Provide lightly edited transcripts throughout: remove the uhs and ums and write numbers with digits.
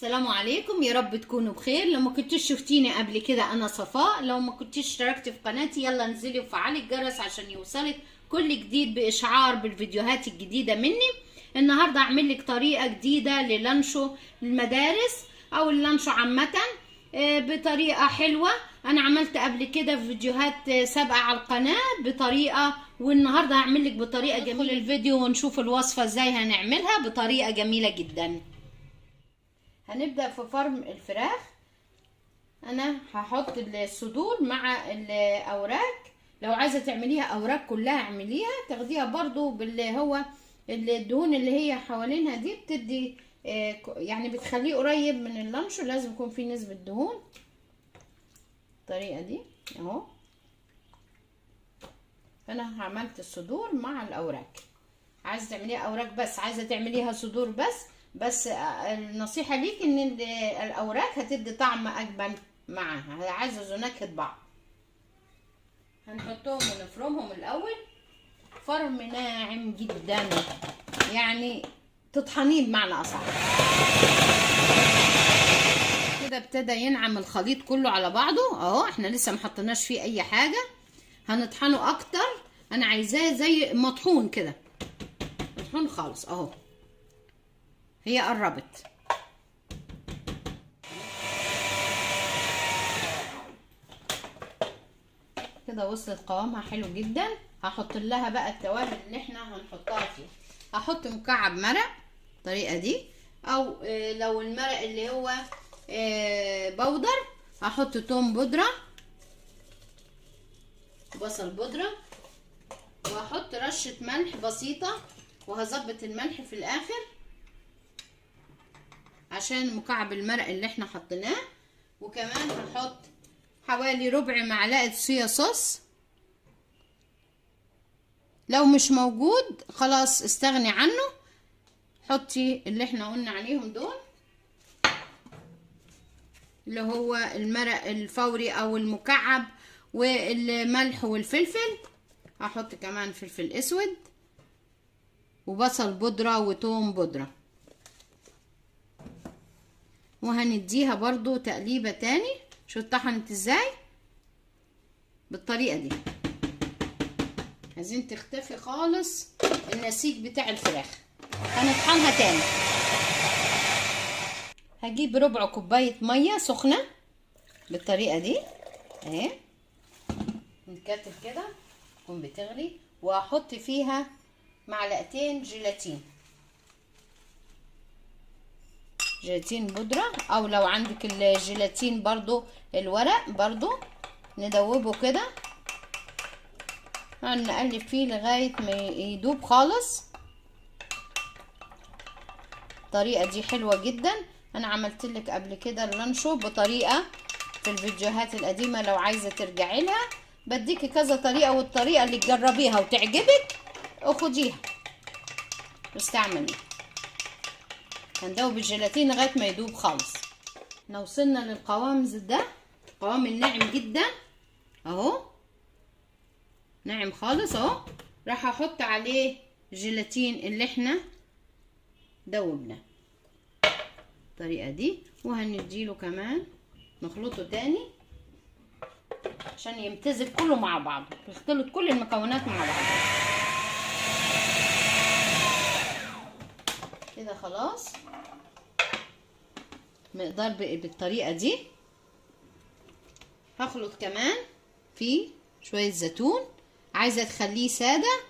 السلام عليكم، يا رب تكونوا بخير. لو ما كنتش شفتيني قبل كده انا صفاء. لو ما كنتش اشتركت في قناتي يلا انزلي وفعلي الجرس عشان يوصلك كل جديد باشعار بالفيديوهات الجديده مني. النهارده اعمل لك طريقه جديده للانشو المدارس او اللانشو عامه بطريقه حلوه. انا عملت قبل كده في فيديوهات سابقه على القناه بطريقه، والنهارده هعمل لك بطريقه جميله. ندخل الفيديو ونشوف الوصفه ازاي هنعملها بطريقه جميله جدا. هنبدأ في فرم الفراخ. انا هحط الصدور مع الاوراق. لو عايزة تعمليها اوراق كلها اعمليها، تاخديها برضو باللي هو الدهون اللي هي حوالينها دي بتدي يعني بتخليه قريب من اللانشو. لازم يكون فيه نسبة دهون الطريقة دي اهو. فانا عملت الصدور مع الاوراق. عايزة تعمليها اوراق بس، عايزة تعمليها صدور بس النصيحة ليك ان الاوراق هتدي طعم اجمل معاها، عايزة نكهة بعض. هنحطهم ونفرمهم الاول فرم ناعم جدا، يعني تطحنيه بمعنى اصح. كده ابتدى ينعم الخليط كله على بعضه اهو. احنا لسه محطناش فيه اي حاجة، هنطحنه اكتر. انا عايزاه زي مطحون كده، مطحون خالص اهو. هي قربت كده، وصلت قوامها حلو جدا. هحط لها بقى التوابل اللي احنا هنحطها فيها. هحط مكعب مرق الطريقه دي، او لو المرق اللي هو بودر هحط توم بودره، بصل بودره، وهحط رشه ملح بسيطه، وهظبط الملح في الاخر عشان مكعب المرق اللي احنا حطيناه. وكمان هحط حوالي ربع معلقة صويا صوص. لو مش موجود خلاص استغني عنه، حطي اللي احنا قلنا عليهم دول اللي هو المرق الفوري او المكعب والملح والفلفل. هحط كمان فلفل اسود وبصل بودرة وتوم بودرة، وهنديها برضو تقليبة تاني. شو اتطحنت ازاي بالطريقة دي. عايزين تختفي خالص النسيج بتاع الفراخ، هنطحنها تاني. هجيب ربع كوباية مية سخنة بالطريقة دي اهي، نتكتل كده تكون بتغلي، وهحط فيها معلقتين جيلاتين بودرة، او لو عندك الجيلاتين برضو الورق برضو ندوبه كده، نقلب فيه لغاية ما يدوب خالص. الطريقة دي حلوة جدا. انا عملت لك قبل كده اللانشو بطريقة في الفيديوهات القديمة، لو عايزة ترجعي لها بديكي كذا طريقة، والطريقة اللي تجربيها وتعجبك اخديها واستعمليها. هندوب الجيلاتين لغاية ما يدوب خالص. احنا وصلنا للقوام ده، القوام الناعم جدا اهو، ناعم خالص اهو. راح احط عليه جيلاتين اللي احنا دوبناه الطريقه دي، وهنديله كمان نخلطه تاني عشان يمتزج كله مع بعضه، يختلط كل المكونات مع بعضها كده خلاص. مقدار بالطريقه دي. هخلط كمان فيه شويه زيتون، عايزه تخليه ساده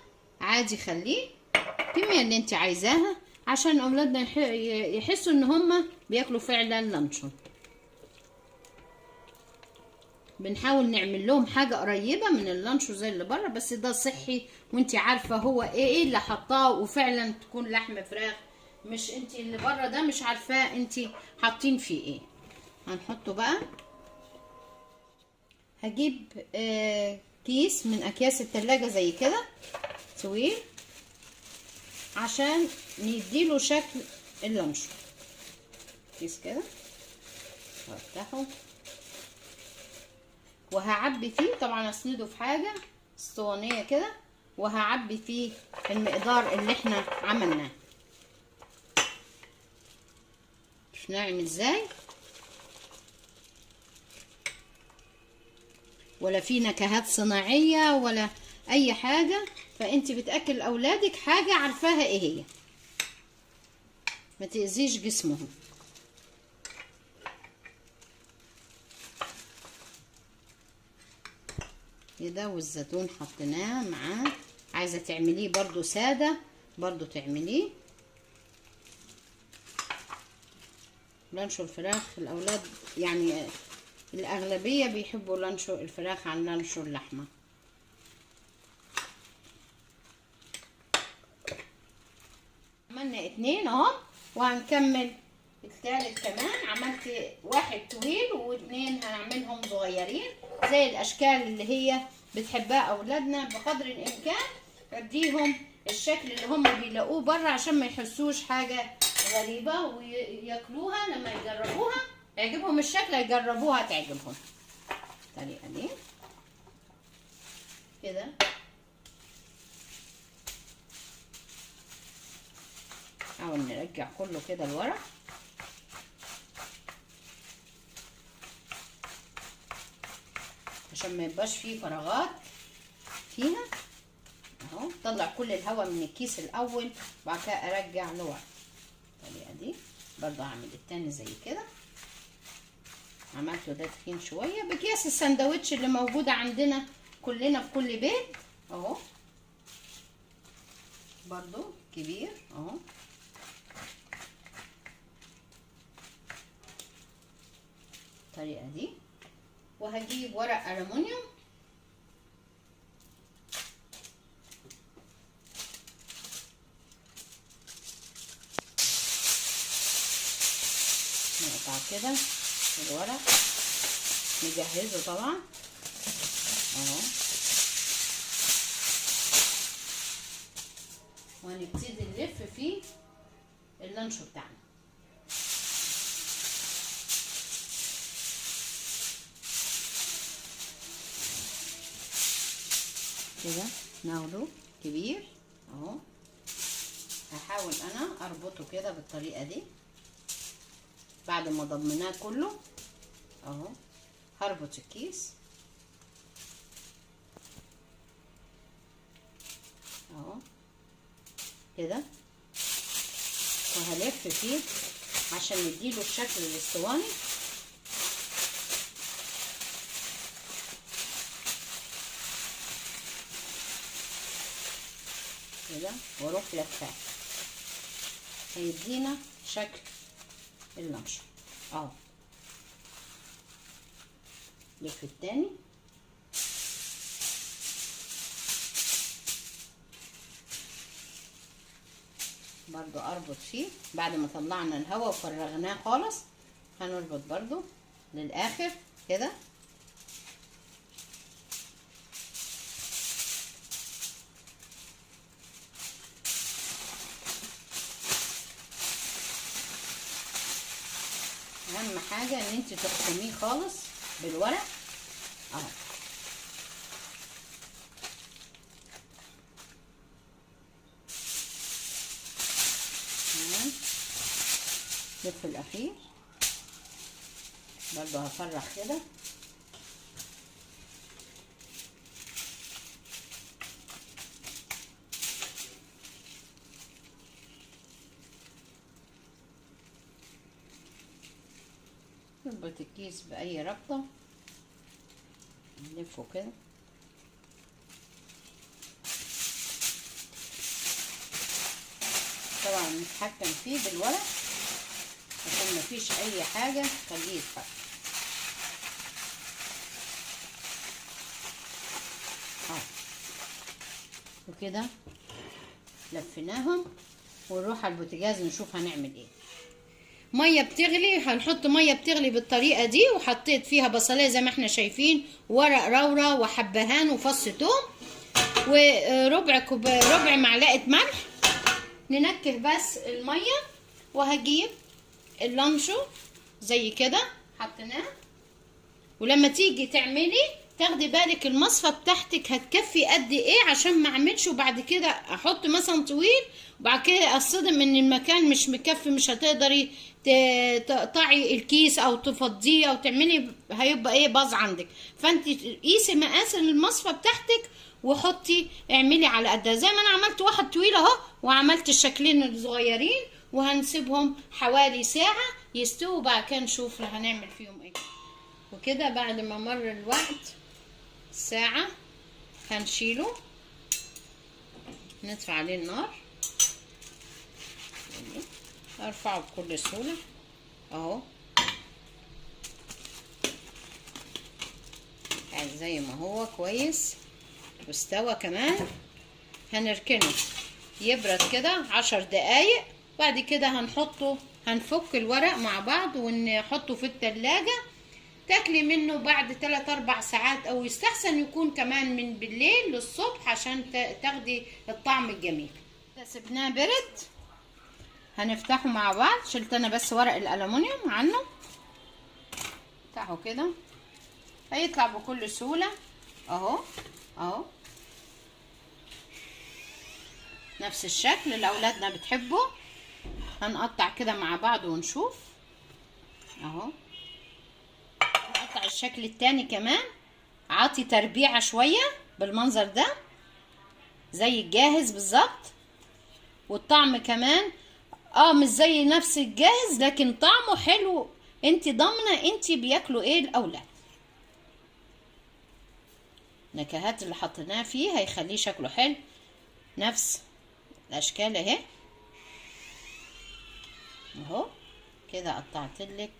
عادي خليه الكميه اللي انت عايزاها عشان اولادنا يحسوا ان هم بياكلوا فعلا لانشون. بنحاول نعمل لهم حاجه قريبه من اللانشو زي اللي بره، بس ده صحي وانت عارفه هو ايه اللي حطاه، وفعلا تكون لحم فراخ، مش انت اللي بره ده مش عارفاه انت حاطين فيه ايه. هنحطه بقى. هجيب كيس من اكياس التلاجة زي كده طويل عشان نديله شكل اللانشو. كيس كده وافتحه وهعبي فيه، طبعا اسنده في حاجة اسطوانية كده، وهعبي فيه المقدار اللي احنا عملناه. شوف ناعم ازاي، ولا في نكهات صناعية ولا اي حاجة. فانت بتاكل اولادك حاجة عارفاها ايه هي، ما تأذيش جسمهم. كده، والزيتون حطيناه معاه. عايزة تعمليه برضو سادة برضو تعمليه. لانشو الفراخ الاولاد يعني الاغلبية بيحبوا لانشو الفراخ عن لانشو اللحمة. عملنا 2 اهو، وهنكمل الثالث كمان. عملت 1 طويل و2 هنعملهم صغيرين زي الاشكال اللي هي بتحبها اولادنا. بقدر الامكان اديهم الشكل اللي هم بيلاقوه بره عشان ما يحسوش حاجه غريبه، وياكلوها لما يجربوها يعجبهم الشكل، يجربوها تعجبهم. الطريقه دي كده. نحاول نرجع كله كده لورا عشان ما يبقاش فيه فراغات فيها اهو. طلع كل الهواء من الكيس الاول وبعد كده ارجع لورا. الطريقه دي برضه هعمل التاني زي كده. عملته ده تخين شويه بكيس الساندوتش اللي موجوده عندنا كلنا في كل بيت اهو، برضه كبير اهو. الطريقه دي، وهجيب ورق ألمونيوم نقطع كده الورق نجهزه طبعا اهو، وهنبتدي نلف فيه اللانشو بتاعنا. كده ناخده كبير اهو. هحاول انا اربطه كده بالطريقه دي بعد ما ضمناه كله اهو. هربط الكيس اهو كده، وهلف فيه عشان نديله الشكل الاسطواني كده، واروح لفاه هيدينا شكل اللانشو اهو. لف التاني برضو اربط فيه بعد ما طلعنا الهواء وفرغناه خالص. هنربط برضو للاخر كده اهم حاجه ان انت تحكميه خالص بالورق اهو. تمام. اللف الاخير برضو هفرغ كده نربط الكيس باي ربطه نلفه كده طبعا نتحكم فيه بالورق عشان مفيش اي حاجه تخليه يتحرك وكده. لفيناهم ونروح على البوتاجاز نشوف هنعمل ايه. ميه بتغلي، هنحط ميه بتغلي بالطريقه دي، وحطيت فيها بصلايه زي ما احنا شايفين، ورق لورا وحبهان وفص ثوم ربع معلقه ملح. ننكه بس الميه، وهجيب اللانشو زي كده حطيناه. ولما تيجي تاخدي بالك المصفى بتاعتك هتكفي قد ايه، عشان ما اعملش وبعد كده احط مثلا طويل وبعد كده اصدم ان المكان مش مكفي، مش هتقدري تقطعي الكيس او تفضيه او تعملي، هيبقى ايه باظ عندك. فانت قيسي مقاس المصفى بتاعتك وحطي اعملي على قدها، زي ما انا عملت واحد طويل اهو وعملت الشكلين الصغيرين، وهنسيبهم حوالي ساعة يستووا وبعد كده نشوف هنعمل فيهم ايه. وكده بعد ما مر الوقت ساعة هنشيله، ندفع عليه النار، ارفعه بكل سهولة اهو زي ما هو كويس واستوى كمان. هنركنه يبرد كده 10 دقايق، بعد كده هنفك الورق مع بعض ونحطه في التلاجة، تاكلي منه بعد 3-4 ساعات، او يستحسن يكون كمان من بالليل للصبح عشان تاخدي الطعم الجميل. سيبناه برد، هنفتحه مع بعض. شلت انا بس ورق الالومنيوم عنه، افتحه كده هيطلع بكل سهولة اهو اهو نفس الشكل اللي اولادنا بتحبه. هنقطع كده مع بعض ونشوف اهو. نقطع الشكل التاني كمان، عاطي تربيعة شوية بالمنظر ده زي الجاهز بالظبط، والطعم كمان مش زي نفس الجاهز لكن طعمه حلو، انت ضامنة انت بياكلوا ايه الاولاد. النكهات اللي حطيناها فيه هيخليه شكله حلو، نفس الاشكال اهي اهو كده. قطعتلك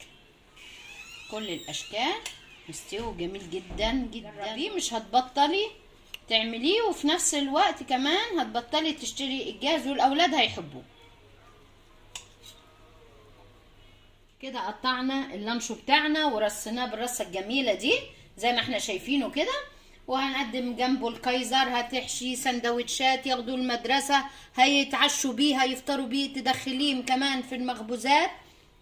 كل الاشكال، مستوي جميل جدا جدا. دي مش هتبطلي تعمليه، وفي نفس الوقت كمان هتبطلي تشتري الجاهز والاولاد هيحبوه. كده قطعنا اللانشو بتاعنا ورصيناه بالرصه الجميله دي زي ما احنا شايفينه كده، وهنقدم جنبه الكايزر. هتحشي سندوتشات ياخدوه المدرسه، هيتعشوا بيه، هيفطروا بيه، تدخليه كمان في المخبوزات،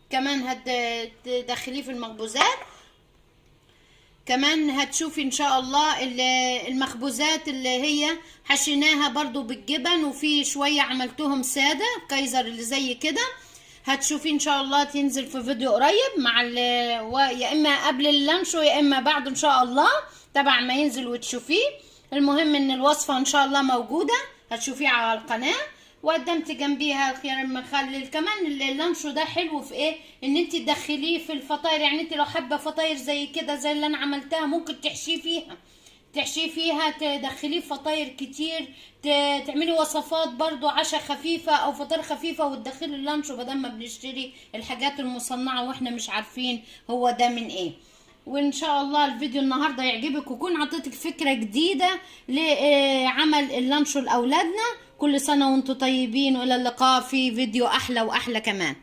كمان هتدخليه في المخبوزات. كمان هتشوفي ان شاء الله المخبوزات اللي هي حشيناها برضو بالجبن، وفي شويه عملتهم ساده كايزر اللي زي كده. هتشوفي ان شاء الله تنزل في فيديو قريب مع يا اما قبل اللانشو يا اما بعد ان شاء الله، تبع ما ينزل وتشوفيه. المهم ان الوصفه ان شاء الله موجوده، هتشوفيها على القناه. وقدمت جنبيها الخيار المخلل. كمان اللانشو ده حلو في ايه؟ ان انت تدخليه في الفطاير، يعني انت لو حابه فطاير زي كده زي اللي انا عملتها ممكن تحشيه فيها، تدخليه فطاير كتير، تعملي وصفات برضو عشاء خفيفة او فطار خفيفة وتدخلي اللانشو، بدل ما بنشتري الحاجات المصنعة واحنا مش عارفين هو ده من ايه. وان شاء الله الفيديو النهاردة يعجبك، وكون عطيتك فكرة جديدة لعمل اللانشو لاولادنا. كل سنة وانتم طيبين، والى اللقاء في فيديو احلى واحلى كمان.